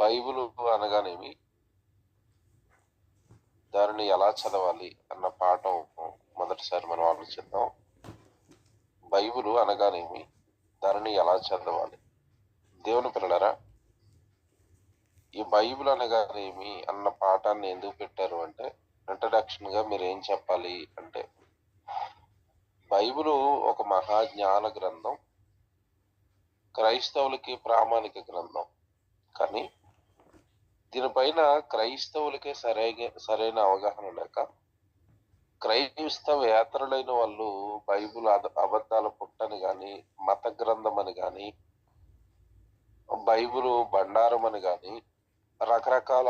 Bible అనగానేమి, దానిని ఎలా చదవాలి అన్న పాఠం మొదటిసారి మనం ఆలోచిద్దాం. బైబిలు అనగానేమి, దానిని ఎలా చదవాలి? దేవుని పిల్లలారా, ఈ బైబిల్ అనగానేమి అన్న పాఠాన్ని ఎందుకు పెట్టారు అంటే, ఇంట్రడక్షన్ గా మీరు ఏం చెప్పాలి అంటే, బైబిలు ఒక మహాజ్ఞాన గ్రంథం, క్రైస్తవులకి ప్రామాణిక గ్రంథం. కానీ దీనిపైన క్రైస్తవులకే సరైన అవగాహన లేక, క్రైస్తవేతరులైన వాళ్ళు బైబిల్ అబద్ధాల పుట్టని గాని, మత గ్రంథం అని గాని, బైబిల్ బండారం అని గాని రకరకాల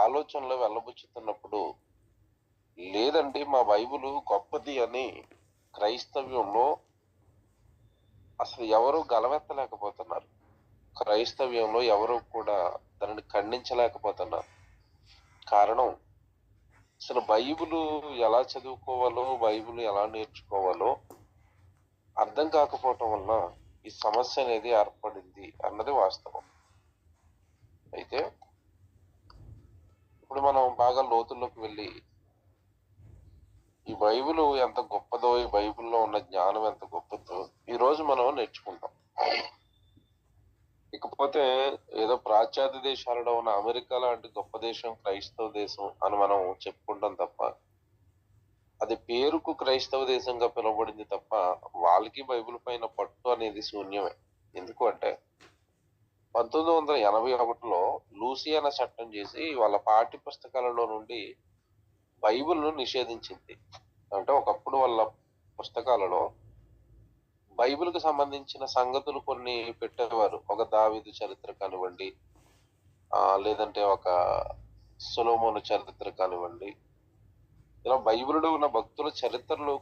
ఆలోచనలు వెళ్ళబుచ్చుతున్నప్పుడు, లేదండి మా బైబిల్ గొప్పది అని క్రైస్తవ్యంలో అసలు ఎవరు గలవెత్తలేకపోతున్నారు. క్రైస్తవ్యంలో ఎవరు కూడా దానిని ఖండించలేకపోతున్నారు. కారణం, అసలు బైబిల్ ఎలా చదువుకోవాలో, బైబిల్ ఎలా నేర్చుకోవాలో అర్థం కాకపోవటం వల్ల ఈ సమస్య అనేది ఏర్పడింది అన్నది వాస్తవం. అయితే ఇప్పుడు మనం బాగా లోతుల్లోకి వెళ్ళి, ఈ బైబిల్ ఎంత గొప్పదో, ఈ బైబిల్లో ఉన్న జ్ఞానం ఎంత గొప్పదో ఈ రోజు మనం నేర్చుకుంటాం. ఇకపోతే ఏదో పాశ్చాత్య దేశాలలో ఉన్న అమెరికా లాంటి గొప్ప దేశం క్రైస్తవ దేశం అని మనం చెప్పుకుంటాం తప్ప, అది పేరుకు క్రైస్తవ దేశంగా పిలువబడింది తప్ప, వాళ్ళకి బైబిల్ పైన పట్టు అనేది శూన్యమే. ఎందుకు అంటే 1981లో లూసియానా చట్టం చేసి వాళ్ళ పాఠ్య పుస్తకాలలో నుండి బైబిల్ను నిషేధించింది. అంటే ఒకప్పుడు వాళ్ళ పుస్తకాలలో బైబిల్కి సంబంధించిన సంగతులు కొన్ని పెట్టేవారు. ఒక దావీదు చరిత్ర కానివ్వండి, లేదంటే ఒక సొలొమోను చరిత్ర కానివ్వండి, ఇలా బైబిల్లో ఉన్న భక్తుల చరిత్రలు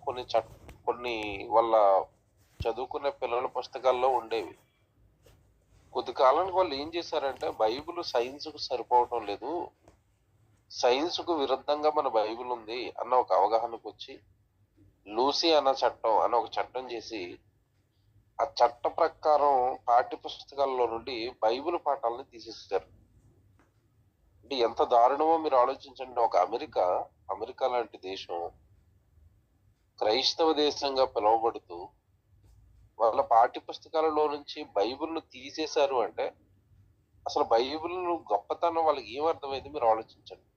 కొన్ని వాళ్ళ చదువుకునే పిల్లల పుస్తకాల్లో ఉండేవి. కొద్ది కాలానికి వాళ్ళు ఏం చేశారంటే, బైబిల్ సైన్స్కు సరిపోవటం లేదు, సైన్స్కు విరుద్ధంగా మన బైబిల్ ఉంది అన్న ఒక అవగాహనకు వచ్చి లూసియానా చట్టం అన్న ఒక చట్టం చేసి, ఆ చట్ట ప్రకారం పాఠ్య పుస్తకాల్లో నుండి బైబిల్ పాఠాలను తీసేశారు. అంటే ఎంత దారుణమో మీరు ఆలోచించండి. ఒక అమెరికా లాంటి దేశం క్రైస్తవ దేశంగా పిలువబడుతూ వాళ్ళ పాఠ్య పుస్తకాలలో నుంచి బైబిల్ను తీసేశారు అంటే, అసలు బైబిల్ గొప్పతనం వాళ్ళకి ఏమర్థమైంది మీరు ఆలోచించండి.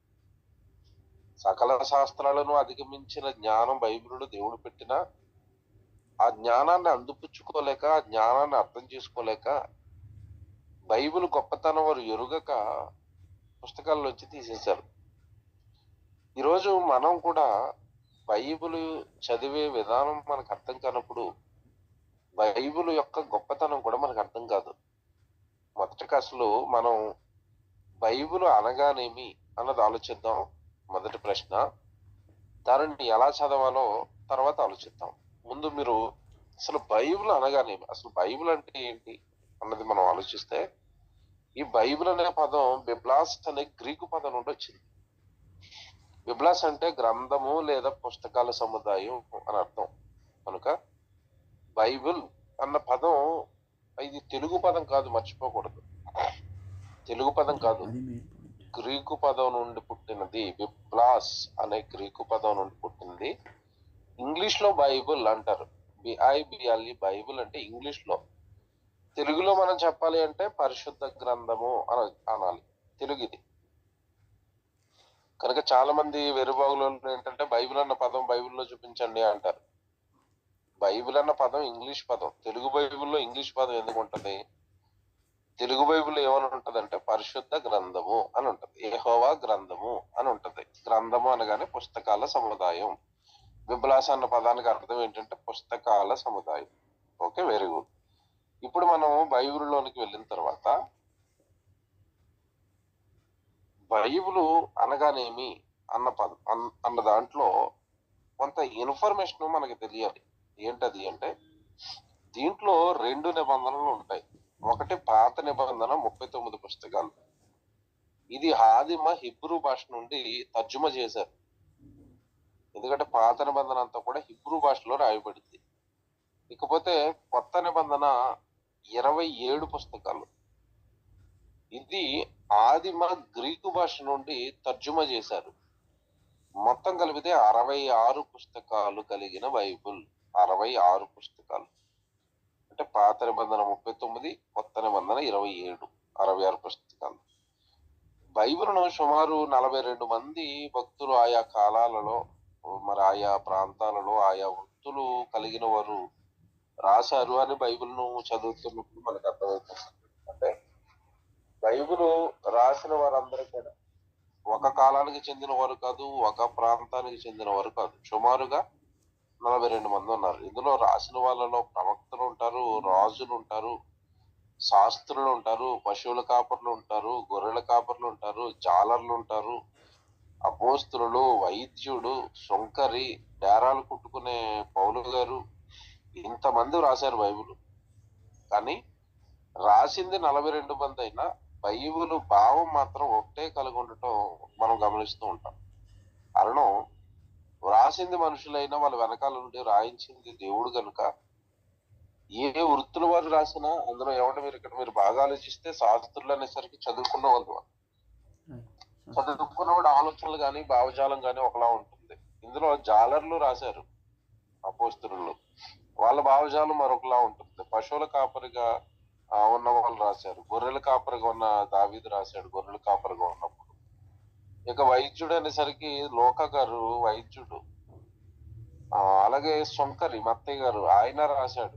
సకల శాస్త్రాలను అధిగమించిన జ్ఞానం బైబిల్లో దేవుడు పెట్టినా, ఆ జ్ఞానాన్ని అందిపుచ్చుకోలేక, ఆ జ్ఞానాన్ని అర్థం చేసుకోలేక, బైబిల్ గొప్పతనం వారు ఎరుగక పుస్తకాల్లోంచి తీసేశారు. ఈరోజు మనం కూడా బైబిల్ చదివే విధానం మనకు అర్థం కానప్పుడు, బైబిల్ యొక్క గొప్పతనం కూడా మనకు అర్థం కాదు. మొదటగా అసలు మనం బైబిల్ అనగానేమి అన్నది ఆలోచిద్దాం. మొదటి ప్రశ్న. దానిని ఎలా చదవాలో తర్వాత ఆలోచిద్దాం. ముందు మీరు అసలు బైబిల్ అనగానేమి, అసలు బైబిల్ అంటే ఏంటి అన్నది మనం ఆలోచిస్తే, ఈ బైబిల్ అనే పదం బిబ్లాస్ అనే గ్రీకు పదం నుండి వచ్చింది. బిబ్లాస్ అంటే గ్రంథము లేదా పుస్తకాల సముదాయం అని అర్థం. కనుక బైబిల్ అన్న పదం ఇది తెలుగు పదం కాదు, మర్చిపోకూడదు. తెలుగు పదం కాదు, గ్రీకు పదం నుండి పుట్టినది. బిబ్లాస్ అనే గ్రీకు పదం నుండి పుట్టింది. ఇంగ్లీష్ లో బైబిల్ అంటారు. బిఐబిఎల్ఈ బైబిల్ అంటే ఇంగ్లీష్ లో. తెలుగులో మనం చెప్పాలి అంటే పరిశుద్ధ గ్రంథము అనాలి. తెలుగు ఇది. కనుక చాలా మంది వెరుబాగులో ఏంటంటే, బైబిల్ అన్న పదం బైబిల్లో చూపించండి అంటారు. బైబిల్ అన్న పదం ఇంగ్లీష్ పదం. తెలుగు బైబిల్లో ఇంగ్లీష్ పదం ఎందుకు ఉంటది? తెలుగు బైబిల్ ఏమని ఉంటది అంటే పరిశుద్ధ గ్రంథము అని ఉంటది, యెహోవా గ్రంథము అని ఉంటది. గ్రంథము అనగానే పుస్తకాల సముదాయం. బిబ్లాస్ అన్న పదానికి అర్థం ఏంటంటే పుస్తకాల సముదాయం. Okay, very good. ఇప్పుడు మనం బైబిల్లోనికి వెళ్ళిన తర్వాత, బైబిల్ అనగానేమి అన్న దాంట్లో కొంత ఇన్ఫర్మేషన్ మనకి తెలియాలి. ఏంటది అంటే, దీంట్లో 2 నిబంధనలు ఉంటాయి. ఒకటి పాత నిబంధన 39 పుస్తకాలు. ఇది ఆదిమ హిబ్రూ భాష నుండి తర్జుమా చేశారు. ఎందుకంటే పాత నిబంధన అంతా కూడా హిబ్రూ భాషలో రాయబడింది. ఇకపోతే కొత్త నిబంధన 27 పుస్తకాలు. ఇది ఆదిమ గ్రీకు భాష నుండి తర్జుమా చేశారు. మొత్తం కలిపితే 66 పుస్తకాలు కలిగిన బైబుల్. 66 పుస్తకాలు. అంటే పాత నిబంధన 39, కొత్త నిబంధన 27, 66 పుస్తకాలు. బైబిల్ను సుమారు 42 మంది భక్తులు ఆయా కాలాలలో, మరి ఆయా ప్రాంతాలలో, ఆయా వృత్తులు కలిగిన వారు రాశారు అని బైబిల్ను చదువుతున్నప్పుడు మనకు అర్థమవుతుంది. అంటే బైబిల్ రాసిన వారందరూ కూడా ఒక కాలానికి చెందిన వారు కాదు, ఒక ప్రాంతానికి చెందిన వారు కాదు. సుమారుగా 42 మంది ఉన్నారు. ఇందులో రాసిన వాళ్ళలో ప్రవక్తలు ఉంటారు, రాజులు ఉంటారు, శాస్త్రులు ఉంటారు, పశువుల కాపర్లు ఉంటారు, గొర్రెల కాపర్లు ఉంటారు, జాలర్లు ఉంటారు, అపోస్తులు, వైద్యుడు, సొంకరి, డేరాలు కుట్టుకునే పౌలు గారు, ఇంతమంది రాశారు బైబిల్. కానీ రాసింది 42 మంది అయినా బైబిల్ భావం మాత్రం ఒకటే కలిగి ఉండటం మనం గమనిస్తూ ఉంటాం. కారణం, రాసింది మనుషులైనా వాళ్ళ వెనకాల నుండి రాయించింది దేవుడు కనుక ఏ వృత్తుల వారు రాసినా అందులో ఏమంటే మీరు బాగా ఆలోచిస్తే శాస్త్రులు అనేసరికి చదువుకున్న వాళ్ళు. చదువుకున్నవాడు ఆలోచనలు కానీ భావజాలం కానీ ఒకలా ఉంటుంది. ఇందులో జాలర్లు రాశారు, అపోస్తులు, వాళ్ళ భావజాలం మరొకలా ఉంటుంది. పశువుల కాపరిగా ఉన్న వాళ్ళు రాశారు, గొర్రెల కాపరిగా ఉన్న దావీదు రాశాడు గొర్రెల కాపరిగా ఉన్నప్పుడు. ఇక వైద్యుడు అనేసరికి లోక గారు వైద్యుడు, అలాగే సొంకరి మత్తయ్య గారు ఆయన రాశాడు,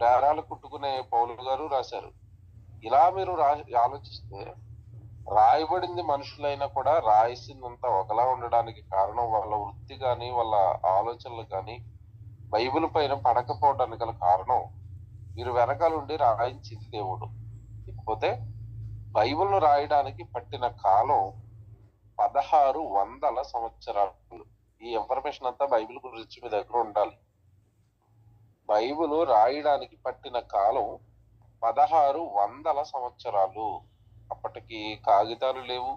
డేరాలు కుట్టుకునే పౌలు గారు రాశారు. ఇలా మీరు ఆలోచిస్తే రాయబడింది మనుషులైనా కూడా రాయిసిందంతా ఒకలా ఉండడానికి కారణం వాళ్ళ వృత్తి కానీ వాళ్ళ ఆలోచనలు కానీ బైబిల్ పైన పడకపోవడానికి గల కారణం వీరు వెనకాలండి రాయించింది దేవుడు. ఇకపోతే బైబిల్ను రాయడానికి పట్టిన కాలం 1600 సంవత్సరాలు. ఈ ఇన్ఫర్మేషన్ అంతా బైబిల్ గురించి మీ దగ్గర ఉండాలి. బైబిల్ రాయడానికి పట్టిన కాలం 1600 సంవత్సరాలు. అప్పటికి కాగితాలు లేవు.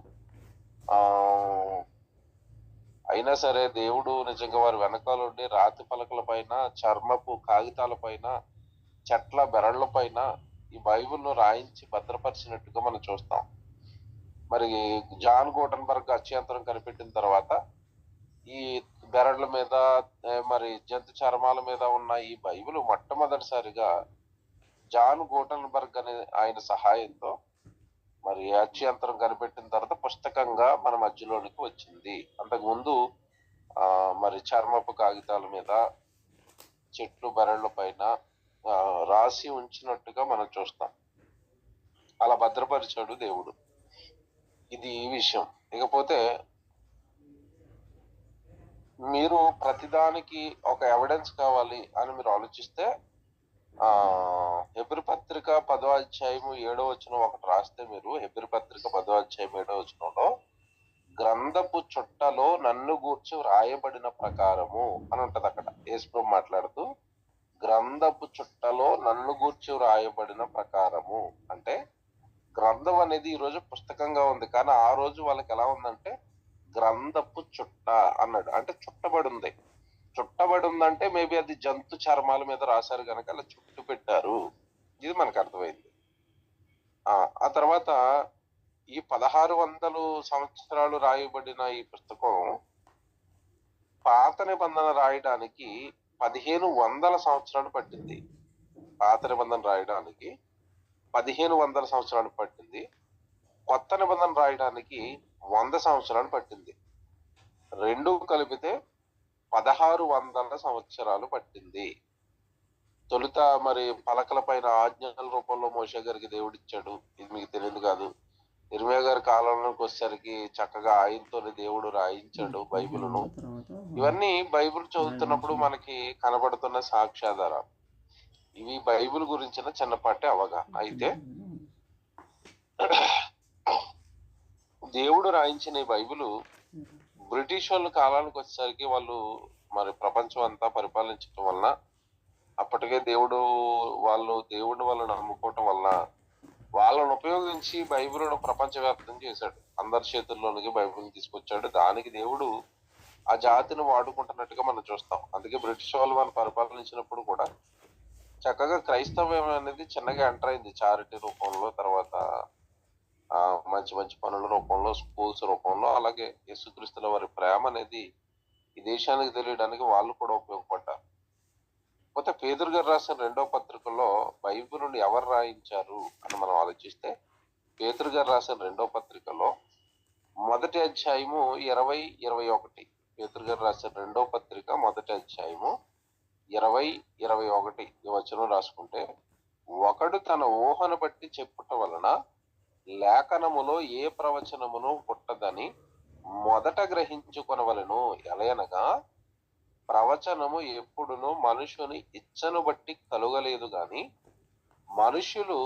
అయినా సరే దేవుడు నిజంగా వారి వెనకాలండి రాతి పలకల పైన, చర్మపు కాగితాల పైన, చెట్ల బెరళ్ల పైన ఈ బైబిల్ను రాయించి భద్రపరిచినట్టుగా మనం చూస్తాం. మరి జాన్ గూటన్బర్గ్ అత్యంతరం కనిపెట్టిన తర్వాత ఈ బెరళ్ల మీద, మరి జంతు చర్మాల మీద ఉన్న ఈ బైబిల్ మొట్టమొదటిసారిగా జాన్ గూటన్బర్గ్ అనే ఆయన సహాయంతో మరి అత్యంతరం కనిపెట్టిన తర్వాత పుస్తకంగా మన మధ్యలోనికి వచ్చింది. అంతకుముందు మరి చర్మపు కాగితాల మీద, చెట్లు బెరళ్ల పైన రాసి ఉంచినట్టుగా మనం చూస్తాం. అలా భద్రపరిచాడు దేవుడు. ఇది ఈ విషయం. ఇకపోతే మీరు ప్రతిదానికి ఒక ఎవిడెన్స్ కావాలి అని మీరు ఆలోచిస్తే హెబ్రీ పత్రిక 10వ అధ్యాయము 7వ వచనం ఒకటి రాస్తే, మీరు హెబ్రీ పత్రిక 10వ అధ్యాయం 7వ వచనంలో గ్రంథపు చుట్టలో నన్ను గూర్చి వ్రాయబడిన ప్రకారము అని ఉంటది. అక్కడ యేసు మాట్లాడుతూ గ్రంథపు చుట్టలో నన్ను గూర్చి వ్రాయబడిన ప్రకారము అంటే గ్రంథం అనేది ఈ రోజు పుస్తకంగా ఉంది, కానీ ఆ రోజు వాళ్ళకి ఎలా ఉందంటే గ్రంథపు చుట్ట అన్నాడు. అంటే చుట్టబడి ఉంది. చుట్టబడి ఉందంటే మేబీ అది జంతు చర్మాల మీద రాశారు కనుక అలా చుట్టు పెట్టారు. ఇది మనకు అర్థమైంది. ఆ తర్వాత ఈ 1600 సంవత్సరాలు రాయబడిన ఈ పుస్తకం పాత నిబంధన రాయడానికి 1500 సంవత్సరాలు పట్టింది. పాత నిబంధన రాయడానికి 1500 సంవత్సరాలు పట్టింది. కొత్త నిబంధన రాయడానికి 100 సంవత్సరాలు పట్టింది. రెండు కలిపితే 1600 సంవత్సరాలు పట్టింది. తొలుత మరి పలకల పైన ఆజ్ఞల రూపంలో మోషే గారికి దేవుడు ఇచ్చాడు. ఇది మీకు తెలియదు కాదు. ఇర్మియా గారి కాలంలోకి వచ్చేసరికి చక్కగా ఆయనతోనే దేవుడు రాయించాడు బైబిల్ను. ఇవన్నీ బైబిల్ చదువుతున్నప్పుడు మనకి కనబడుతున్న సాక్ష్యాధారాలు. ఇవి బైబిల్ గురించిన చిన్నపాటి అవగాహన. అయితే దేవుడు రాయించిన ఈ బైబిల్ బ్రిటిష్ వాళ్ళ కాలానికి వచ్చేసరికి వాళ్ళు మరి ప్రపంచం అంతా పరిపాలించడం వలన, అప్పటికే దేవుడిని వాళ్ళని నమ్ముకోవటం వలన వాళ్ళను ఉపయోగించి బైబిల్ను ప్రపంచవ్యాప్తం చేశాడు. అందరి చేతుల్లోనికి బైబిల్ని తీసుకొచ్చాడు. దానికి దేవుడు ఆ జాతిని వాడుకుంటున్నట్టుగా మనం చూస్తాం. అందుకే బ్రిటిష్ వాళ్ళు మనం పరిపాలించినప్పుడు కూడా చక్కగా క్రైస్తవ్యం అనేది చిన్నగా ఎంటర్ అయింది చారిటీ రూపంలో. తర్వాత మంచి మంచి పనుల రూపంలో, స్కూల్స్ రూపంలో, అలాగే యేసుక్రీస్తుల వారి ప్రేమ అనేది ఈ దేశానికి తెలియడానికి వాళ్ళు కూడా ఉపయోగపడ్డారు. పోతే పేతురు గారు రాసిన 2వ పత్రికలో బైబిలుని ఎవరు రాయించారు అని మనం ఆలోచిస్తే, పేతురు గారు రాసిన 2వ పత్రికలో మొదటి అధ్యాయము 20-21, పేతురు గారు రాసిన 2వ పత్రిక మొదటి అధ్యాయము 20-21 ఈ వచనం రాసుకుంటే, ఒకడు తన ఊహను బట్టి చెప్పుట వలన లేఖనములో ఏ ప్రవచనమును పుట్టదని మొదట గ్రహించుకొనవలెను. ఎలయనగా ప్రవచనము ఎప్పుడును మనుషుని ఇచ్చను బట్టి కలుగలేదు గాని మనుషులు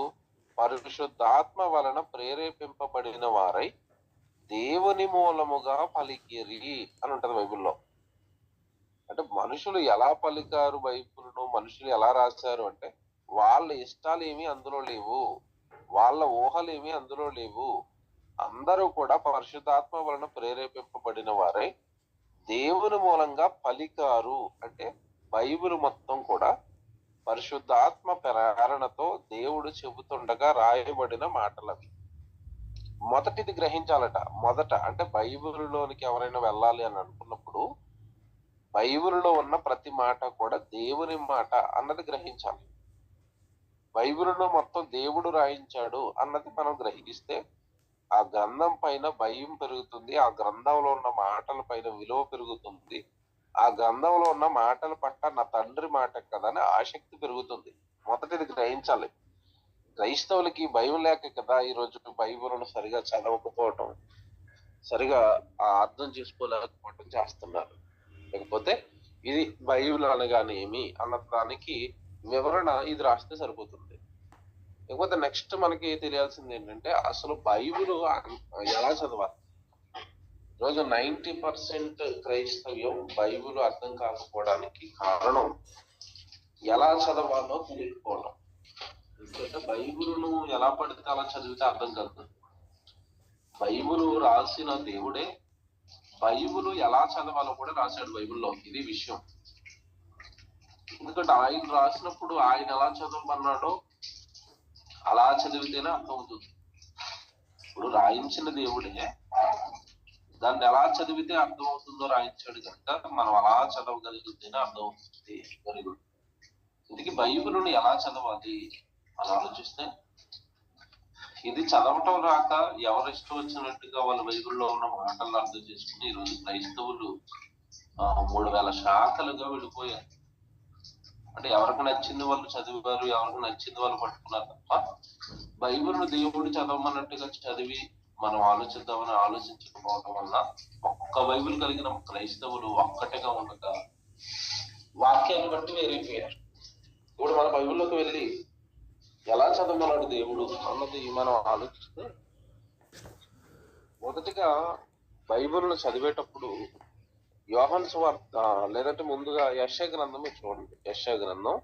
పరిశుద్ధాత్మ వలన ప్రేరేపింపబడిన వారై దేవుని మూలముగా పలికిరి అని ఉంటది బైబిల్లో. అంటే మనుషులు ఎలా పలికారు బైబిల్ను, మనుషులు ఎలా రాశారు అంటే, వాళ్ళ ఇష్టాలు ఏమీ అందులో లేవు, వాళ్ళ ఊహలు ఏమీ అందులో లేవు. అందరూ కూడా పరిశుద్ధాత్మ వలన ప్రేరేపింపబడిన వారై దేవుని మూలంగా పలికారు. అంటే బైబిల్ మొత్తం కూడా పరిశుద్ధాత్మ ప్రేరణతో దేవుడు చెబుతుండగా రాయబడిన మాటలవి. మొదటిది గ్రహించాలట. మొదట అంటే బైబిల్లోనికి ఎవరైనా వెళ్ళాలి అని అనుకున్నప్పుడు బైబిల్లో ఉన్న ప్రతి మాట కూడా దేవుని మాట అన్నది గ్రహించాలి. బైబిల్లో మొత్తం దేవుడు రాయించాడు అన్నది మనం గ్రహిస్తే ఆ గ్రంథం పైన భయం పెరుగుతుంది, ఆ గ్రంథంలో ఉన్న మాటల పైన విలువ పెరుగుతుంది, ఆ గ్రంథంలో ఉన్న మాటల పట్ల నా తండ్రి మాట కదా అని ఆసక్తి పెరుగుతుంది. మొదటిది గ్రహించాలి. క్రైస్తవులకి భయం లేక కదా ఈరోజు బైబిల్ను సరిగా చదవకపోవటం, సరిగా అర్థం చేసుకోలేకపోవటం చేస్తున్నారు. లేకపోతే ఇది బైబిల్ అనగానే ఏమి అన్న దానికి వివరణ ఇది రాస్తే సరిపోతుంది. లేకపోతే నెక్స్ట్ మనకి తెలియాల్సింది ఏంటంటే, అసలు బైబిల్ ఎలా చదవాలి. ఈరోజు 90% క్రైస్తవ్యం బైబిల్ అర్థం కాకపోవడానికి కారణం ఎలా చదవాలో తెలియకపోవడం. ఎందుకంటే బైబిల్ను ఎలా పడితే అలా చదివితే అర్థం కాదు. బైబిల్ రాసిన దేవుడే బైబిల్ ఎలా చదవాలో కూడా రాశాడు బైబిల్లో. ఇది విషయం. ఎందుకంటే ఆయన రాసినప్పుడు ఆయన ఎలా చదవమన్నాడో అలా చదివితేనే అర్థమవుతుంది. ఇప్పుడు రాయించిన దేవుడే దాన్ని ఎలా చదివితే అర్థమవుతుందో రాయించాడు కనుక మనం అలా చదవగలిగితేనే అర్థమవుతుంది. Very good. ఇందుకే బైబిల్ని ఎలా చదవాలి అని ఆలోచిస్తే, ఇది చదవటం రాక ఎవరు ఇష్టం వచ్చినట్టుగా వాళ్ళ బైబిల్లో ఉన్న మాటలను అర్థం చేసుకుని ఈరోజు క్రైస్తవులు 3000 శాఖలుగా వెళ్ళిపోయారు. అంటే ఎవరికి నచ్చింది వాళ్ళు చదివారు, ఎవరికి నచ్చింది వాళ్ళు పట్టుకున్నారు తప్ప బైబిల్ను దేవుడు చదవమన్నట్టుగా చదివి మనం ఆలోచిద్దామని ఆలోచించకపోవడం వల్ల ఒక్క బైబిల్ కలిగిన క్రైస్తవులు ఒక్కటిగా ఉండగా వాక్యాన్ని బట్టి వేరైపోయారు. ఇప్పుడు మన బైబిల్లోకి వెళ్ళి ఎలా చదవమన్నాడు దేవుడు అన్నది మనం ఆలోచిస్తే, మొదటిగా బైబిల్ను చదివేటప్పుడు యోహాను సువార్త లేదంటే ముందుగా యెషయా గ్రంథం చూడండి. యెషయా గ్రంథం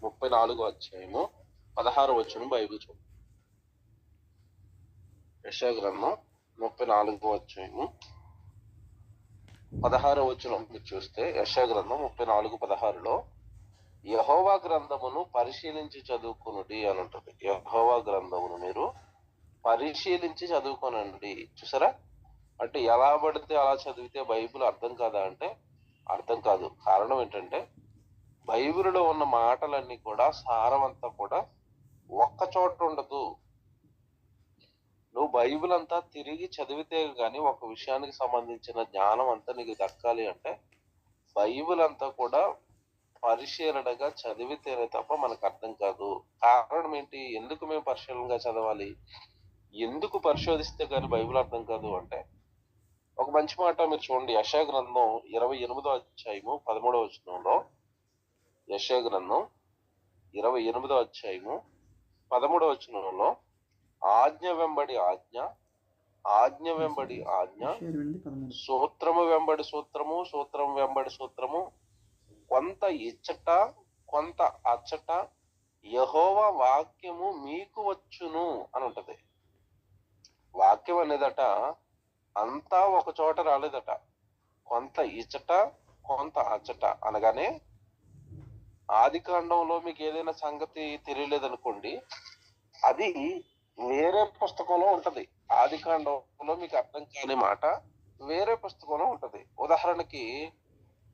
34వ అధ్యాయము 16వ వచనం బైబిల్ చూడండి. యెషయా గ్రంథం 34వ అధ్యాయము 16వ వచనం మీరు చూస్తే, యెషయా గ్రంథం 34:16లో యెహోవా గ్రంథమును పరిశీలించి చదువుకునుడి అని ఉంటుంది. యెహోవా గ్రంథమును మీరు పరిశీలించి చదువుకోనండి. చూసారా? అంటే ఎలా పడితే అలా చదివితే బైబిల్ అర్థం కాదా అంటే అర్థం కాదు. కారణం ఏంటంటే బైబిల్లో ఉన్న మాటలన్నీ కూడా సారం అంతా కూడా ఒక్క చోట ఉండదు. నువ్వు బైబిల్ అంతా తిరిగి చదివితే గాని ఒక విషయానికి సంబంధించిన జ్ఞానం అంతా నీకు దక్కాలి అంటే బైబిల్ అంతా కూడా పరిశీలనగా చదివితేనే తప్ప మనకు అర్థం కాదు. కారణం ఏంటి? ఎందుకు మేము పరిశీలనగా చదవాలి, ఎందుకు పరిశోధిస్తే కానీ బైబిల్ అర్థం కాదు అంటే, ఒక మంచి మాట మీరు చూడండి. యెషయా గ్రంథం 28వ అధ్యాయము 13వ వచనంలో, యెషయా గ్రంథం 28వ అధ్యాయము 13వ వచనంలో ఆజ్ఞ వెంబడి ఆజ్ఞ, ఆజ్ఞ వెంబడి ఆజ్ఞ, సూత్రము వెంబడి సూత్రము, సూత్రం వెంబడి సూత్రము, కొంత ఇచ్చట కొంత అచ్చట యెహోవా వాక్యము మీకు వచ్చును అని ఉంటది. వాక్యం అనేదట అంతా ఒక చోట రాలేదట. కొంత ఇచ్చట కొంత అచ్చట అనగానే, ఆది కాండంలో మీకు ఏదైనా సంగతి తెలియలేదనుకోండి, అది వేరే పుస్తకంలో ఉంటది. ఆది కాండంలో మీకు అర్థం కాని మాట వేరే పుస్తకంలో ఉంటది. ఉదాహరణకి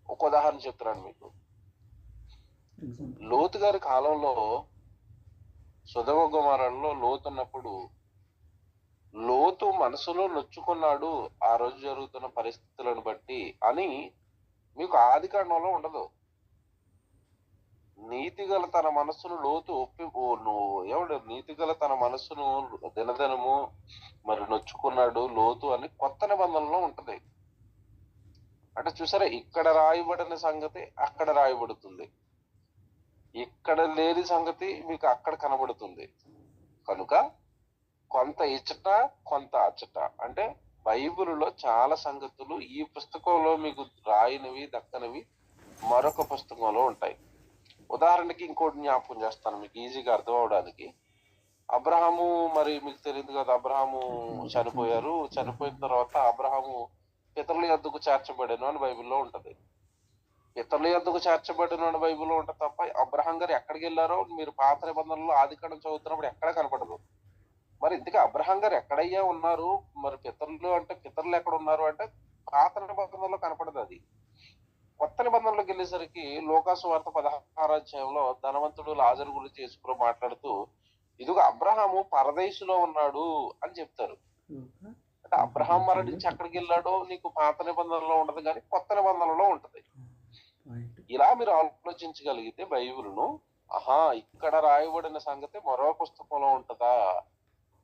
ఒక ఉదాహరణ చెప్తున్నాను మీకు. లోతు గారి కాలంలో సొదొమ గొమొర్రాలో లోతు ఉన్నప్పుడు లోతు మనసులో నొచ్చుకున్నాడు ఆ రోజు జరుగుతున్న పరిస్థితులను బట్టి అని మీకు ఆది కాండంలో ఉండదు. నీతిగల తన మనస్సును లోతు నీతిగల తన మనస్సును దినదినము మరి నొచ్చుకున్నాడు లోతు అని కొత్త నిబంధనలో ఉంటది. అంటే చూసారా, ఇక్కడ రాయబడిన సంగతి అక్కడ రాయబడుతుంది, ఇక్కడ లేని సంగతి మీకు అక్కడ కనబడుతుంది. కనుక కొంత ఇచ్చట కొంత అచ్చట. అంటే బైబిల్లో చాలా సంగతులు ఈ పుస్తకంలో మీకు రాయనివి దక్కనివి మరొక పుస్తకంలో ఉంటాయి. ఉదాహరణకి ఇంకోటి జ్ఞాపకం చేస్తాను మీకు ఈజీగా అర్థం అవడానికి. అబ్రహాము, మరి మీకు తెలియదు కదా, అబ్రహాము చనిపోయారు. చనిపోయిన తర్వాత అబ్రహాము పితరుల యొద్దకు చేర్చబడను అని బైబిల్లో ఉంటది. పితరుల యొద్దకు చేర్చబడను అని బైబిల్లో ఉంటది తప్ప అబ్రహాం గారు ఎక్కడికి వెళ్ళారో మీరు పాత నిబంధనలో ఆదికాండం చదువుతున్నప్పుడు ఎక్కడ కనపడదు. మరి ఇంతకీ అబ్రహాం గారు ఎక్కడయ్యా ఉన్నారు, మరి పితరులు అంటే పితరులు ఎక్కడ ఉన్నారు అంటే పాత నిబంధనలో కనపడదు. అది కొత్త నిబంధనలోకి వెళ్ళేసరికి లోకాసు వార్త 16వ అధ్యాయంలో ధనవంతుడు లాజరు గురించి యేసుప్రభు మాట్లాడుతూ ఇదిగో అబ్రహాము పరదేశులో ఉన్నాడు అని చెప్తారు. అంటే అబ్రహాం మరణించి ఎక్కడికి వెళ్ళాడో నీకు పాత నిబంధనలో ఉండదు కానీ కొత్త నిబంధనలో ఉంటది. ఇలా మీరు ఆలోచించగలిగితే బైబిల్ను ఇక్కడ రాయబడిన సంగతి మరో పుస్తకంలో ఉంటదా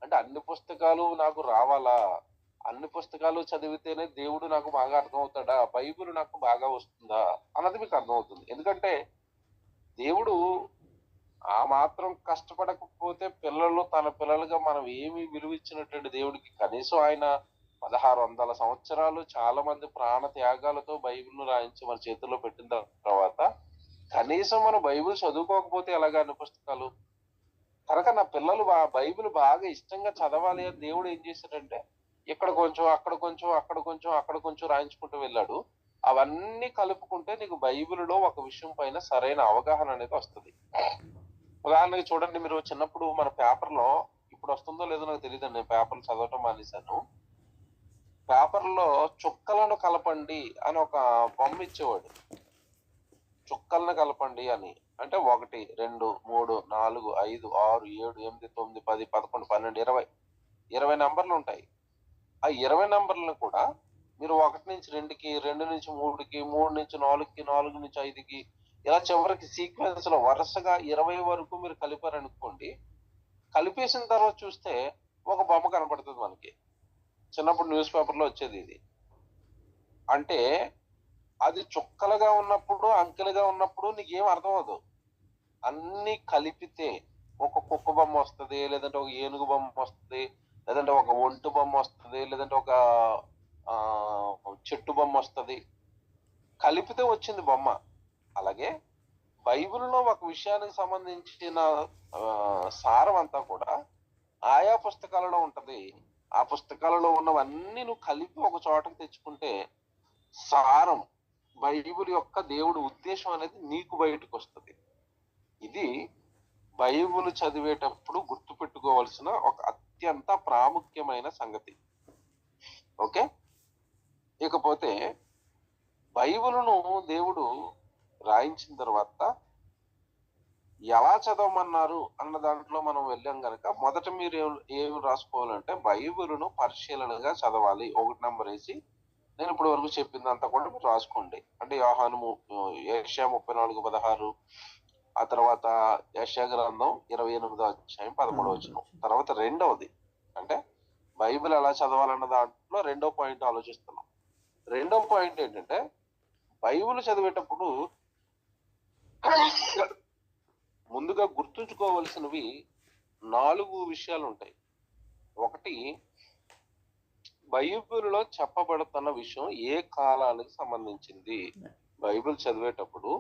అంటే అన్ని పుస్తకాలు నాకు రావాలా, అన్ని పుస్తకాలు చదివితేనే దేవుడు నాకు బాగా అర్థమవుతాడా, బైబిల్ నాకు బాగా వస్తుందా అన్నది మీకు అర్థమవుతుంది. ఎందుకంటే దేవుడు ఆ మాత్రం కష్టపడకపోతే పిల్లలు తన పిల్లలుగా మనం ఏమి విలువ ఇచ్చినటువంటి దేవుడికి కనీసం ఆయన 1600 సంవత్సరాలు చాలా మంది ప్రాణ త్యాగాలతో బైబిల్ను రాయించి మన చేతుల్లో పెట్టిన తర్వాత కనీసం మనం బైబిల్ చదువుకోకపోతే ఎలాగా అన్ని పుస్తకాలు. కనుక నా పిల్లలు బైబిల్ బాగా ఇష్టంగా చదవాలి అని దేవుడు ఏం చేశాడంటే ఇక్కడ కొంచెం అక్కడ కొంచెం అక్కడ కొంచెం అక్కడ కొంచెం రాయించుకుంటూ వెళ్ళాడు. అవన్నీ కలుపుకుంటే నీకు బైబిల్లో ఒక విషయం పైన సరైన అవగాహన అనేది వస్తుంది. ఉదాహరణకి చూడండి, మీరు చిన్నప్పుడు మన పేపర్లో, ఇప్పుడు వస్తుందో లేదో నాకు తెలియదండి, నేను పేపర్లు చదవటం మానేశాను. పేపర్లో చుక్కలను కలపండి అని ఒక బొమ్మ ఇచ్చేవాడు. చుక్కలను కలపండి అని అంటే 1 2 3 4 5 6 7 8 9 10 11 12 20 నంబర్లు ఉంటాయి. ఆ 20 నంబర్లను కూడా మీరు 1 నుంచి 2కి 2 నుంచి 3కి 3 నుంచి 4కి 4 నుంచి 5కి ఇలా చివరికి సీక్వెన్స్ లో వరుసగా 20 వరకు మీరు కలిపారనుకోండి. కలిపేసిన తర్వాత చూస్తే ఒక బొమ్మ కనపడుతుంది మనకి. చిన్నప్పుడు న్యూస్ పేపర్లో వచ్చేది ఇది. అంటే అది చుక్కలుగా ఉన్నప్పుడు అంకెలుగా ఉన్నప్పుడు నీకేం అర్థం అవదు. అన్ని కలిపితే ఒక కుక్క బొమ్మ వస్తుంది, లేదంటే ఒక ఏనుగు బొమ్మ వస్తుంది, లేదంటే ఒక ఒంటు బొమ్మ వస్తుంది, లేదంటే ఒక చెట్టు బొమ్మ వస్తుంది. కలిపితే వచ్చింది బొమ్మ. అలాగే బైబిల్లో ఒక విషయానికి సంబంధించిన సారం అంతా కూడా ఆయా పుస్తకాలలో ఉంటది. ఆ పుస్తకాలలో ఉన్నవన్నీ నువ్వు కలిపి ఒక చోటకు తెచ్చుకుంటే సారం, బైబిల్ యొక్క దేవుడి ఉద్దేశం అనేది నీకు బయటకు వస్తుంది. ఇది బైబిల్ చదివేటప్పుడు గుర్తుపెట్టుకోవాల్సిన ఒక అత్యంత ప్రాముఖ్యమైన సంగతి. ఓకే, ఇకపోతే బైబిల్ను దేవుడు రాయించిన తర్వాత ఎలా చదవమన్నారు అన్న దాంట్లో మనం వెళ్ళాం కనుక మొదట మీరు ఏమి రాసుకోవాలంటే బైబిల్ను పరిశీలనగా చదవాలి. 1 నంబర్ వేసి నేను ఇప్పటి వరకు చెప్పిందంతా కూడా మీరు రాసుకోండి. అంటే యోహాను యెషయా 34:16, ఆ తర్వాత యెషయా గ్రంథం 28వ అధ్యాయం 13వ వచనం. తర్వాత రెండవది అంటే బైబిల్ ఎలా చదవాలన్న దాంట్లో రెండో పాయింట్ ఆలోచిస్తున్నాం. రెండో పాయింట్ ఏంటంటే బైబిల్ చదివేటప్పుడు ముందుగా గుర్తుంచుకోవలసినవి 4 విషయాలు ఉంటాయి. ఒకటి, బైబిల్లో చెప్పబడుతున్న విషయం ఏ కాలానికి సంబంధించింది. బైబిల్ చదివేటప్పుడు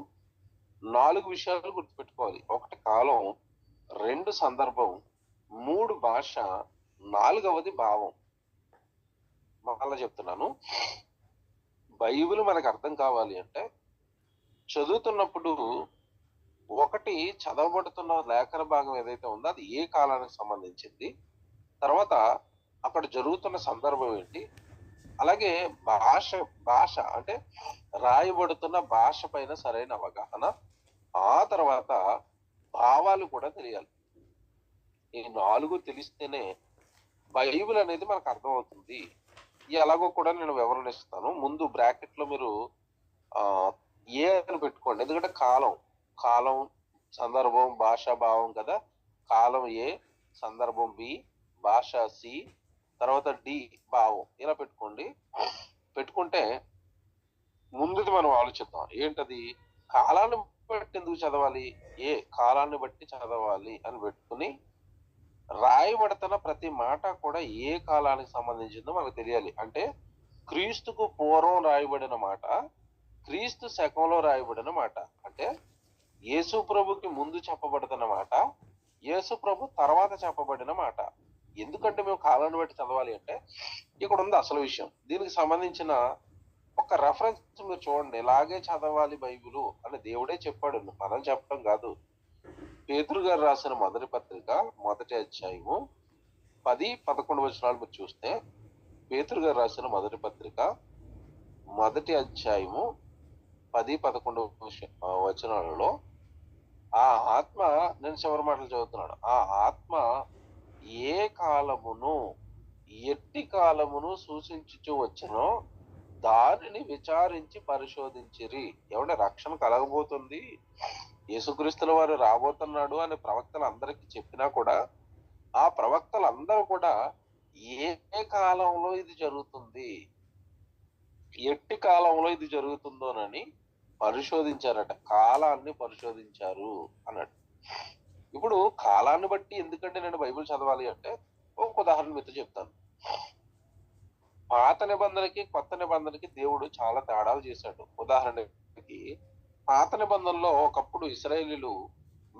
4 విషయాలు గుర్తుపెట్టుకోవాలి. 1 కాలం, 2 సందర్భం, 3 భాష, 4వది భావం. మళ్ళా చెప్తున్నాను, బైబిల్ మనకు అర్థం కావాలి అంటే చదువుతున్నప్పుడు 1 చదవబడుతున్న లేఖన భాగం ఏదైతే ఉందో అది ఏ కాలానికి సంబంధించింది, తర్వాత అక్కడ జరుగుతున్న సందర్భం ఏంటి, అలాగే భాష భాష అంటే రాయబడుతున్న భాష పైన సరైన అవగాహన, ఆ తర్వాత భావాలు కూడా తెలియాలి. ఈ 4 తెలిస్తేనే బైబిల్ అనేది మనకు అర్థమవుతుంది. ఎలాగో కూడా నేను వివరణ ఇస్తాను. ముందు బ్రాకెట్ లో మీరు ఏ అని పెట్టుకోండి. ఎందుకంటే కాలం, సందర్భం, భాష, భావం కదా. కాలం ఏ, సందర్భం బి, భాష సి, తర్వాత డి భావం, ఇలా పెట్టుకోండి. పెట్టుకుంటే ముందుది మనం ఆలోచిద్దాం. ఏంటది? కాలాన్ని బట్టి ఎందుకు చదవాలి, ఏ కాలాన్ని బట్టి చదవాలి అని పెట్టుకుని, రాయబడుతున్న ప్రతి మాట కూడా ఏ కాలానికి సంబంధించిందో మనకు తెలియాలి. అంటే క్రీస్తుకు పూర్వం రాయబడిన మాట, క్రీస్తు శకంలో రాయబడిన మాట, అంటే యేసు ప్రభుకి ముందు చెప్పబడుతున్న మాట, యేసు ప్రభు తర్వాత చెప్పబడిన మాట. ఎందుకంటే మేము కాలాన్ని బట్టి చదవాలి అంటే ఇక్కడ ఉంది అసలు విషయం. దీనికి సంబంధించిన ఒక రెఫరెన్స్ మీరు చూడండి. ఇలాగే చదవాలి బైబిలు అని దేవుడే చెప్పాడు, మనం చెప్పడం కాదు. పేతురు గారు రాసిన మొదటి పత్రిక 1వ అధ్యాయము 10-11 వచనాలు మీరు చూస్తే, పేతురు గారు రాసిన మొదటి పత్రిక 1వ అధ్యాయము 10-11 వచనాలలో ఆ ఆత్మ, నేను చివరి మాటలు చదువుతున్నాను, ఆ ఆత్మ ఏ కాలమును ఎట్టి కాలమును సూచించుచు వచ్చునో దానిని విచారించి పరిశోధించిరి. ఏమంటే రక్షణ కలగబోతుంది, యేసుక్రీస్తుల వారు రాబోతున్నాడు అని ప్రవక్తలు అందరికీ చెప్పినా కూడా, ఆ ప్రవక్తలందరూ కూడా ఏ కాలంలో ఇది జరుగుతుంది, ఎట్టి కాలంలో ఇది జరుగుతుందోనని పరిశోధించారట. కాలాన్ని పరిశోధించారు అన్నాడు. ఇప్పుడు కాలాన్ని బట్టి ఎందుకంటే నేను బైబిల్ చదవాలి అంటే ఒక ఉదాహరణ మీతో చెప్తాను. పాత నిబంధనకి కొత్త నిబంధనకి దేవుడు చాలా తేడాలు చేశాడు. ఉదాహరణకి పాత నిబంధనలో ఒకప్పుడు ఇశ్రాయేలీయులు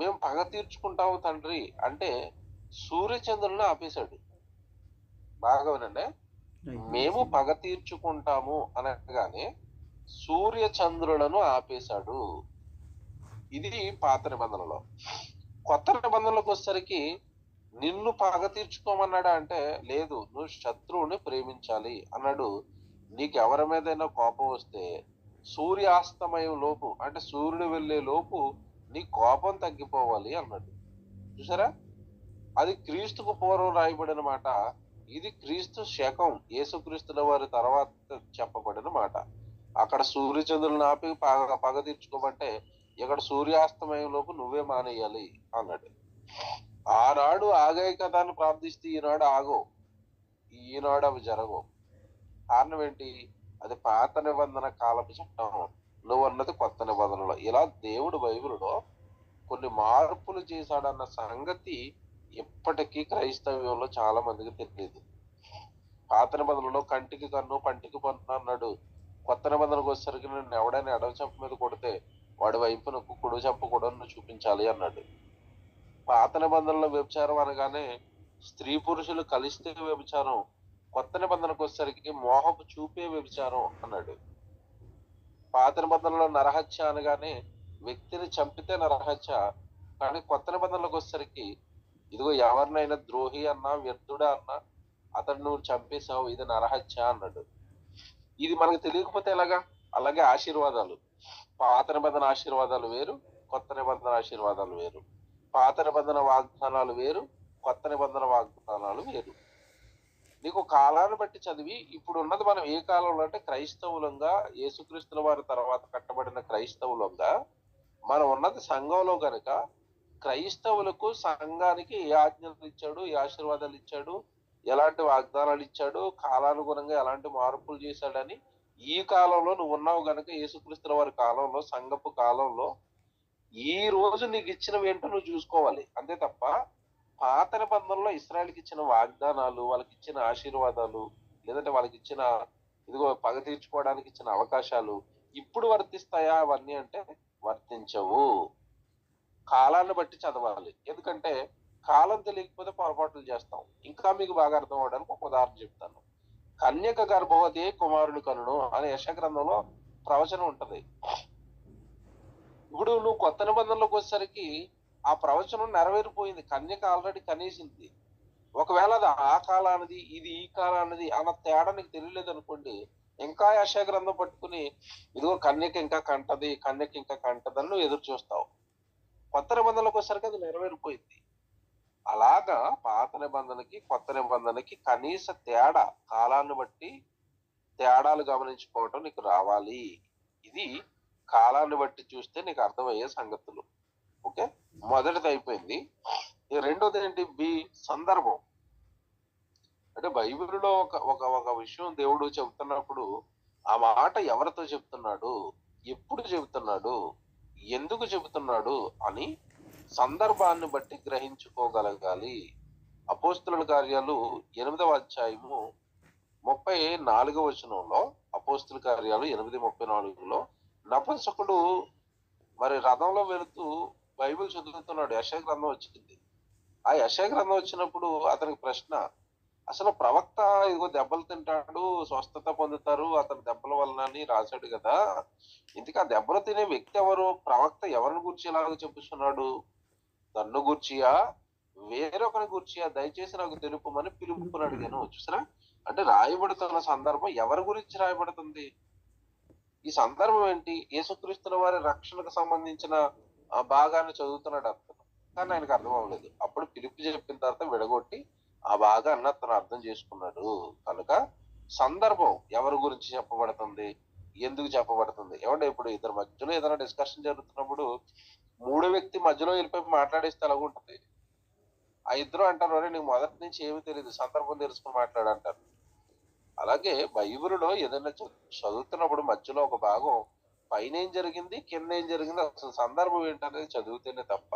మేము పగ తీర్చుకుంటాము తండ్రి అంటే సూర్యచంద్రులను ఆపేశాడు. బాగా వినండి, మేము పగ తీర్చుకుంటాము అనగానే సూర్యచంద్రులను ఆపేశాడు. ఇది పాత నిబంధనలో. కొత్త నిబంధనలకు వచ్చేసరికి నిన్ను పగ తీర్చుకోమన్నాడా అంటే లేదు, నువ్వు శత్రువుని ప్రేమించాలి అన్నాడు. నీకు ఎవరి మీదైనా కోపం వస్తే సూర్యాస్తమయం లోపు, అంటే సూర్యుడు వెళ్లే లోపు నీ కోపం తగ్గిపోవాలి అన్నాడు. చూసారా, అది క్రీస్తుకు పూర్వం రాయబడిన మాట. ఇది క్రీస్తు శకం, యేసుక్రీస్తుల వారి తర్వాత చెప్పబడిన మాట. అక్కడ సూర్యచంద్రులను ఆపి పగ తీర్చుకోమంటే ఇక్కడ సూర్యాస్తమయం లోపు నువ్వే మానేయాలి అన్నాడు. ఆనాడు ఆగాయి కదా అని ప్రార్థిస్తే ఈనాడు ఆగో, ఈనాడు అవి జరగవు. కారణం ఏంటి? అది పాత నిబంధన కాలపు చట్టం, నువ్వు అన్నది కొత్త నిబంధనలో. ఇలా దేవుడు బైబిల్లో కొన్ని మార్పులు చేశాడన్న సంగతి ఇప్పటికీ క్రైస్తవ్యంలో చాలా మందికి తెలియదు. పాత నిబంధనలో కంటికి కన్ను పంటికి పన్ను అన్నాడు. కొత్త నిబంధనకు వచ్చేసరికి నేను ఎవడైనా ఎడవ చెంప మీద కొడితే వాడి వైపున కుడి చెంప కూడా చూపించాలి అన్నాడు. పాత నిబంధనలో వ్యభిచారం అనగానే స్త్రీ పురుషులు కలిస్తే వ్యభిచారం, కొత్త నిబంధనకు వచ్చేసరికి మోహపు చూపే వ్యభిచారం అన్నాడు. పాత నిబంధనలో నరహత్య అనగానే వ్యక్తిని చంపితే నరహత్య, కానీ కొత్త నిబంధనలకు వచ్చేసరికి ఇదిగో ఎవరినైనా ద్రోహి అన్నా వ్యర్థుడా అన్నా అతడు నువ్వు చంపేశావు, ఇది నరహత్య అన్నాడు. ఇది మనకు తెలియకపోతే ఎలాగా? అలాగే ఆశీర్వాదాలు, పాత నిబంధన ఆశీర్వాదాలు వేరు, కొత్త నిబంధన ఆశీర్వాదాలు వేరు. పాత నిబంధన వాగ్దానాలు వేరు, కొత్త నిబంధన వాగ్దానాలు వేరు. నీకు కాలాన్ని బట్టి చదివి, ఇప్పుడు ఉన్నది మనం ఏ కాలంలో అంటే క్రైస్తవులంగా, యేసుక్రీస్తుల వారి తర్వాత కట్టబడిన క్రైస్తవులంగా మనం ఉన్నది సంఘంలో కనుక, క్రైస్తవులకు సంఘానికి ఏ ఆజ్ఞలు ఇచ్చాడు, ఏ ఆశీర్వాదాలు ఇచ్చాడు, ఎలాంటి వాగ్దానాలు ఇచ్చాడు, కాలానుగుణంగా ఎలాంటి మార్పులు చేశాడని ఈ కాలంలో నువ్వు ఉన్నావు గనక, యేసుక్రీస్తుల వారి కాలంలో, సంఘపు కాలంలో ఈ రోజు నీకు ఇచ్చినవి ఏంటో నువ్వు చూసుకోవాలి. అంతే తప్ప పాత నిబంధనలో ఇశ్రాయేలుకి ఇచ్చిన వాగ్దానాలు, వాళ్ళకి ఇచ్చిన ఆశీర్వాదాలు, లేదంటే వాళ్ళకి ఇచ్చిన ఇదిగో పగ తీర్చుకోవడానికి ఇచ్చిన అవకాశాలు ఇప్పుడు వర్తిస్తాయా అవన్నీ అంటే వర్తించవు. కాలాన్ని బట్టి చదవాలి. ఎందుకంటే కాలం తెలియకపోతే పొరపాట్లు చేస్తాం. ఇంకా మీకు బాగా అర్థం అవడానికి ఒక ఉదాహరణ చెప్తాను. కన్యక గర్భవతి కుమారుని కనును అనే యెషయా గ్రంథంలో ప్రవచనం ఉంటది. ఇప్పుడు నువ్వు కొత్త నిబంధనలోకి వచ్చేసరికి ఆ ప్రవచనం నెరవేరిపోయింది. కన్యక ఆల్రెడీ కనేసింది. ఒకవేళ అది ఆ కాలానిది, ఇది ఈ కాలానిది అన్న తేడా నీకు తెలియలేదు అనుకోండి, ఇంకా యెషయా గ్రంథం పట్టుకుని ఇదిగో కన్యక ఇంకా కంటది, కన్యక ఇంకా కంటదని నువ్వు ఎదురు చూస్తావు. కొత్త నిబంధనలకు వచ్చేసరికి అది నెరవేరిపోయింది. అలాగా పాత నిబంధనకి కొత్త నిబంధనకి కనీస తేడా, కాలాన్ని బట్టి తేడాలు గమనించుకోవటం నీకు రావాలి. ఇది కాలాన్ని బట్టి చూస్తే నీకు అర్థమయ్యే సంగతులు. ఓకే, మొదటిది అయిపోయింది. రెండోది ఏంటి? సందర్భం. అంటే బైబిల్లో ఒక ఒక ఒక విషయం దేవుడు చెబుతున్నప్పుడు ఆ మాట ఎవరితో చెప్తున్నాడు, ఎప్పుడు చెబుతున్నాడు, ఎందుకు చెబుతున్నాడు అని సందర్భాన్ని బట్టి గ్రహించుకోగలగాలి. అపోస్తుల కార్యాలు 8వ అధ్యాయము 34వ వచనంలో, అపోస్తుల కార్యాలు 8:34లో నపుంసకుడు మరి రథంలో వెళుతూ బైబిల్ చదువుతున్నాడు. యెషయా గ్రంథం వచ్చింది. ఆ యెషయా గ్రంథం వచ్చినప్పుడు అతనికి ప్రశ్న, అసలు ప్రవక్త ఇదిగో దెబ్బలు తింటాడు, స్వస్థత పొందుతారు అతని దెబ్బల వలన అని రాశాడు కదా, ఇందుకు ఆ దెబ్బలు తినే వ్యక్తి ఎవరు? ప్రవక్త ఎవరిని గురించి ఇలాగ చెప్పుతున్నాడు? నన్ను గూర్చియా వేరొకరి గూర్చియా? దయచేసి నాకు తెలుపమని పిలుపుని అడిగాను. చూసారా, అంటే రాయబడుతున్న సందర్భం ఎవరి గురించి రాయబడుతుంది? ఈ సందర్భం ఏంటి? యేసుక్రీస్తుల వారి రక్షణకు సంబంధించిన భాగాన్ని చదువుతున్నాడు అతను, కానీ ఆయనకు అర్థం అవ్వలేదు. అప్పుడు పిలుపు చెప్పిన తర్వాత విడగొట్టి ఆ భాగాన్ని అతను అర్థం చేసుకున్నాడు. కనుక సందర్భం ఎవరి గురించి చెప్పబడుతుంది, ఎందుకు చెప్పబడుతుంది? ఏమంటే ఇప్పుడు ఇద్దరు మధ్యలో ఏదైనా డిస్కషన్ జరుగుతున్నప్పుడు మూడో వ్యక్తి మధ్యలో వెళ్ళిపోయి మాట్లాడేస్తే ఎలాగుంటది? ఆ ఇద్దరు అంటారు, అరే నీకు మొదటి నుంచి ఏమీ తెలియదు, సందర్భం తెలుసుకుని మాట్లాడంటారు. అలాగే బైబిల్లో ఏదైనా చదువుతున్నప్పుడు మధ్యలో ఒక భాగం పైన ఏం జరిగింది, కింద ఏం జరిగింది, అసలు సందర్భం ఏంటనేది చదివితేనే తప్ప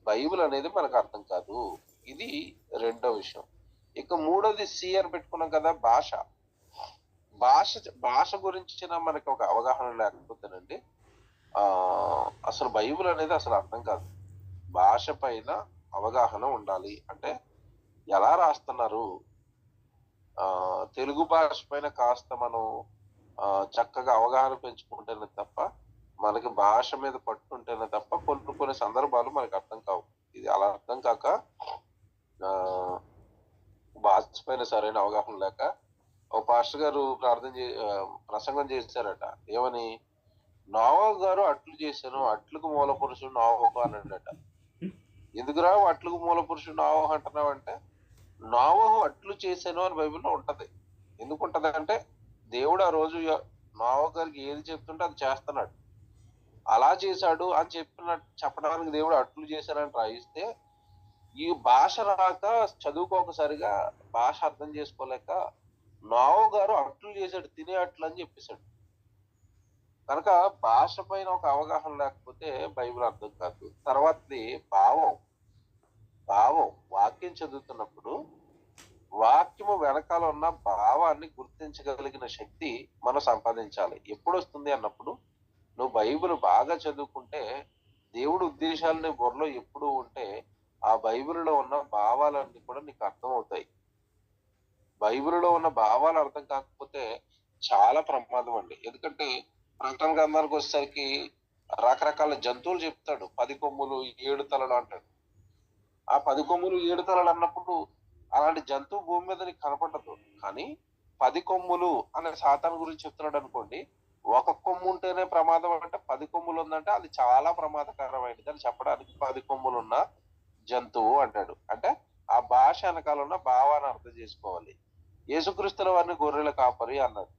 బైబిల్ అనేది మనకు అర్థం కాదు. ఇది రెండో విషయం. ఇక మూడోది సి అని పెట్టుకున్నాం కదా, భాష. భాష గురించిన మనకి ఒక అవగాహన లేకపోతేనండి అసలు బైబిల్ అనేది అసలు అర్థం కాదు. భాష పైన అవగాహన ఉండాలి. అంటే ఎలా రాస్తున్నారు, తెలుగు భాష పైన కాస్త మనం చక్కగా అవగాహన పెంచుకుంటేనే తప్ప, మనకి భాష మీద పట్టుంటేనే తప్ప కొన్ని సందర్భాలు మనకు అర్థం కావు. ఇది అలా అర్థం కాక భాష పైన సరైన అవగాహన లేక ఒక పాస్టర్ గారు ప్రసంగం చేశారట. ఏమని? నోవహు గారు అట్లు చేశాను, అట్లకు మూల పురుషుడు నోవహు అన్నాడట. ఎందుకురా అట్లకు మూల పురుషుడు నోవహు అంటున్నావు అంటే, నోవహు అట్లు చేశాను అని బైబిల్లో ఉంటది. ఎందుకు ఉంటది అంటే, దేవుడు ఆ రోజు నోవహు గారికి ఏది చెప్తుంటే అది చేస్తున్నాడు. అలా చేశాడు అని చెప్పడానికి దేవుడు అట్లు చేశానని రాయిస్తే, ఈ భాష రాక చదువుకోక సరిగా భాష అర్థం చేసుకోలేక నోవహు గారు అట్లు చేశాడు, తినే అట్లు అని చెప్పేశాడు. కనుక భాష పైన ఒక అవగాహన లేకపోతే బైబిల్ అర్థం కాదు. తర్వాతది భావం. వాక్యం చదువుతున్నప్పుడు వాక్యము వెనకాల ఉన్న భావాన్ని గుర్తించగలిగిన శక్తి మనం సంపాదించాలి. ఎప్పుడు వస్తుంది అన్నప్పుడు, నువ్వు బైబిల్ బాగా చదువుకుంటే, దేవుడు ఉద్దేశాలు నీ బుర్రలో ఎప్పుడు ఉంటే, ఆ బైబిల్లో ఉన్న భావాలన్నీ కూడా నీకు అర్థం అవుతాయి. బైబిల్లో ఉన్న భావాలు అర్థం కాకపోతే చాలా ప్రమాదం అండి. ఎందుకంటే ప్రకటన గ్రంథానికి వచ్చేసరికి రకరకాల జంతువులు చెప్తాడు. 10 కొమ్ములు 7 తలలు అంటాడు. ఆ 10 కొమ్ములు 7 తలలు అన్నప్పుడు అలాంటి జంతువు భూమి మీద నీకు కనపడదు. కానీ 10 కొమ్ములు అనే సాతాను గురించి చెప్తున్నాడు అనుకోండి, ఒక కొమ్ము ఉంటేనే ప్రమాదం అంటే 10 కొమ్ములు ఉందంటే అది చాలా ప్రమాదకరమైనది అని చెప్పడానికి 10 కొమ్ములు ఉన్న జంతువు అంటాడు. అంటే ఆ భాష వెనకాల ఉన్న భావాన్ని అర్థం చేసుకోవాలి. యేసుక్రీస్తుల వారిని గొర్రెల కాపరి అన్నాడు.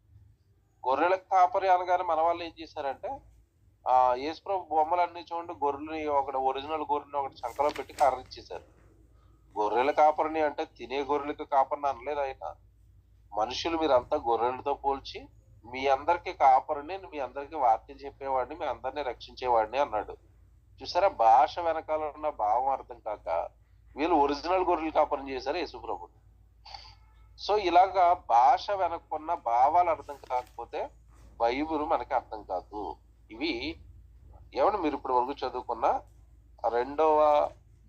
గొర్రెల కాపరి అనగానే మన వాళ్ళు ఏం చేశారంటే, యేసుప్రభు బొమ్మలన్నీ చూడండి, గొర్రెని ఒకటి ఒరిజినల్ గొర్రెని ఒకటి సంకలో పెట్టి కర్రిచ్చేశారు. గొర్రెల కాపరిని అంటే తినే గొర్రెలకు కాపరిని అనలేదు ఆయన. మనుషులు మీరంతా గొర్రెలతో పోల్చి మీ అందరికి కాపరిని, మీ అందరికి వాక్యం చెప్పేవాడిని, మీ అందరిని రక్షించేవాడిని అన్నాడు. చూసారా, భాష వెనకాల ఉన్న భావం అర్థం కాక వీళ్ళు ఒరిజినల్ గొర్రెలు కాపరిని చేశారు యేసుప్రభు. సో ఇలాగా భాష వెనక్కున్న భావాలు అర్థం కాకపోతే బైబిల్ మనకి అర్థం కాదు. ఇవి ఏమన్నా మీరు ఇప్పటి వరకు చదువుకున్న రెండవ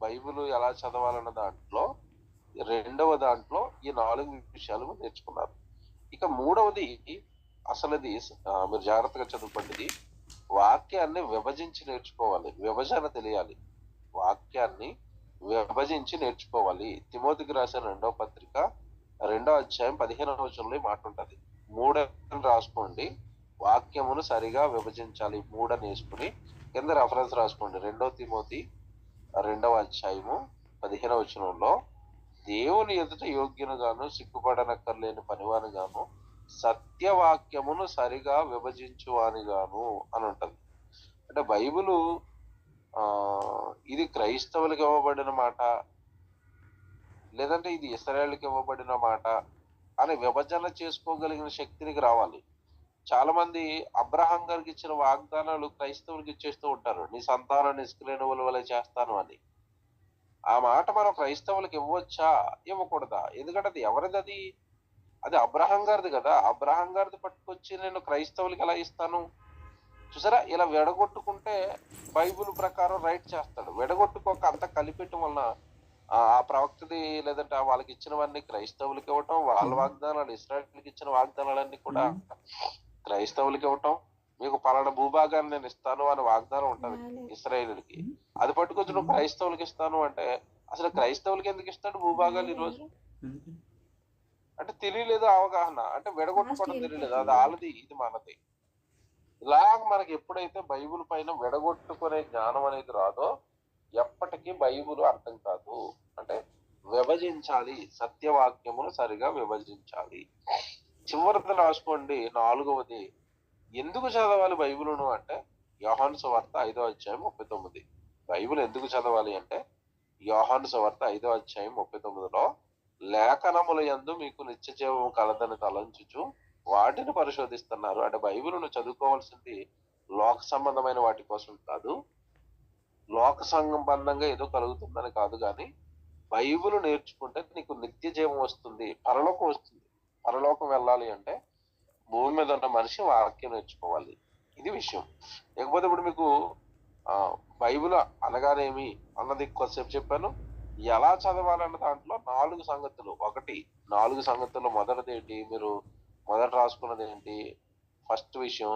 బైబిల్ ఎలా చదవాలన్న దాంట్లో దాంట్లో ఈ 4 విషయాలు నేర్చుకున్నారు. ఇక మూడవది, అసలు ఇది మీరు జాగ్రత్తగా చదువుకోండి. వాక్యాన్ని విభజించి నేర్చుకోవాలి. విభజన తెలియాలి. వాక్యాన్ని విభజించి నేర్చుకోవాలి. తిమోతికి రాసిన 2వ పత్రిక 2వ అధ్యాయం 15వ వచనంలో ఈ మాట ఉంటది. 3 అని రాసుకోండి. వాక్యమును సరిగా విభజించాలి. 3 అని వేసుకుని కింద రెఫరెన్స్ రాసుకోండి. 2 తిమోతి 2వ అధ్యాయము 15వ వచనంలో దేవుని ఎదుట యోగ్యునుగాను సిగ్గుపడనక్కర్లేని పనివానిగాను సత్యవాక్యమును సరిగా విభజించువానిగాను అని ఉంటది. అంటే బైబిలు ఇది క్రైస్తవులకు ఇవ్వబడిన మాట, లేదంటే ఇది ఇశ్రాయేలుకి ఇవ్వబడిన మాట అని విభజన చేసుకోగలిగిన శక్తినికి రావాలి. చాలా మంది అబ్రహాం గారికి ఇచ్చిన వాగ్దానాలు క్రైస్తవులకు ఇచ్చేస్తూ ఉంటారు. నీ సంతానం నిష్క్రియనువుల వలె చేస్తాను అని. ఆ మాట మనం క్రైస్తవులకు ఇవ్వచ్చా, ఇవ్వకూడదా? ఎందుకంటే అది ఎవరిది? అది అబ్రహాం గారిది కదా. అబ్రహాం గారిది పట్టుకొచ్చి నేను క్రైస్తవులకి ఎలా ఇస్తాను? చూసారా, ఇలా విడగొట్టుకుంటే బైబిల్ ప్రకారం రైట్ చేస్తాడు. విడగొట్టుకోక అంత కలిపెట్టడం వలన ఆ ప్రవక్తది లేదంటే వాళ్ళకి ఇచ్చినవన్నీ క్రైస్తవులకి ఇవ్వటం, వాళ్ళ వాగ్దానాలు ఇశ్రాయేలుకి ఇచ్చిన వాగ్దానాలన్నీ కూడా క్రైస్తవులకి ఇవ్వటం. మీకు పలానా భూభాగాన్ని నేను ఇస్తాను అని వాగ్దానం ఉంటది ఇశ్రాయేలుకి. అది పట్టుకొచ్చి నువ్వు క్రైస్తవులకి ఇస్తాను అంటే అసలు క్రైస్తవులకి ఎందుకు ఇస్తాడు భూభాగాలు ఈరోజు? అంటే తెలియలేదు అవగాహన, అంటే విడగొట్టుకోవడం తెలియలేదు. అది వాళ్ళది, ఇది మనది. ఇలాగ మనకి ఎప్పుడైతే బైబిల్ పైన విడగొట్టుకునే జ్ఞానం అనేది రాదో ఎప్పటికీ బైబిల్ అర్థం కాదు. అంటే విభజించాలి, సత్యవాక్యమును సరిగా విభజించాలి. చివరిది రాసుకోండి, 4వది. ఎందుకు చదవాలి బైబిలును అంటే యోహాను సువార్త 5వ అధ్యాయం 39. బైబిల్ ఎందుకు చదవాలి అంటే యోహాను సువార్త 5వ అధ్యాయం 39లో లేఖనముల యందు మీకు నిత్య జీవము కలదని తలంచుచు వాటిని పరిశోధిస్తున్నారు. అంటే బైబిల్ను చదువుకోవాల్సింది లోక సంబంధమైన వాటి కోసం కాదు, లోక సంబంధంగా ఏదో కలుగుతుందని కాదు, కానీ బైబిల్ నేర్చుకుంటే నీకు నిత్య జీవం వస్తుంది, పరలోకం వస్తుంది. పరలోకం వెళ్ళాలి అంటే భూమి మీద ఉన్న మనిషి వాక్యం నేర్చుకోవాలి. ఇది విషయం. లేకపోతే ఇప్పుడు మీకు బైబిల్ అనగానేమి అన్నది కొద్దిసేపు చెప్పాను. ఎలా చదవాలన్న దాంట్లో 4 సంగతులు. 4 సంగతుల్లో మొదటిది ఏంటి? మీరు మొదట రాసుకున్నది ఏంటి? ఫస్ట్ విషయం,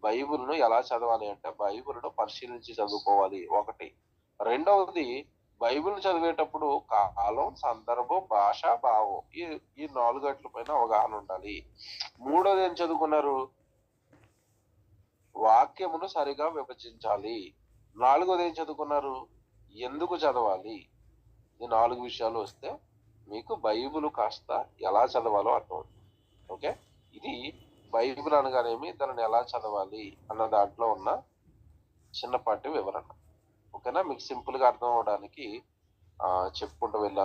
బైబిల్ను ఎలా చదవాలి అంటే బైబిల్ను పరిశీలించి చదువుకోవాలి. 1. రెండవది, బైబిల్ చదివేటప్పుడు కాలం, సందర్భం, భాష, భావం ఈ 4 గట్ల పైన అవగాహన ఉండాలి. 3వది ఏం చదువుకున్నారు? వాక్యమును సరిగా విభజించాలి. 4వది ఏం చదువుకున్నారు? ఎందుకు చదవాలి? ఈ 4 విషయాలు వస్తే మీకు బైబిల్ కాస్త ఎలా చదవాలో అర్థమవుతుంది. ఓకే, ఇది బైబిల్ అనగానేమి, దానిని ఎలా చదవాలి అన్న దాంట్లో ఉన్న చిన్నపాటి వివరణ. ఓకేనా? మీకు సింపుల్ గా అర్థం అవడానికి చెప్పుకుంటూ వెళ్ళాను.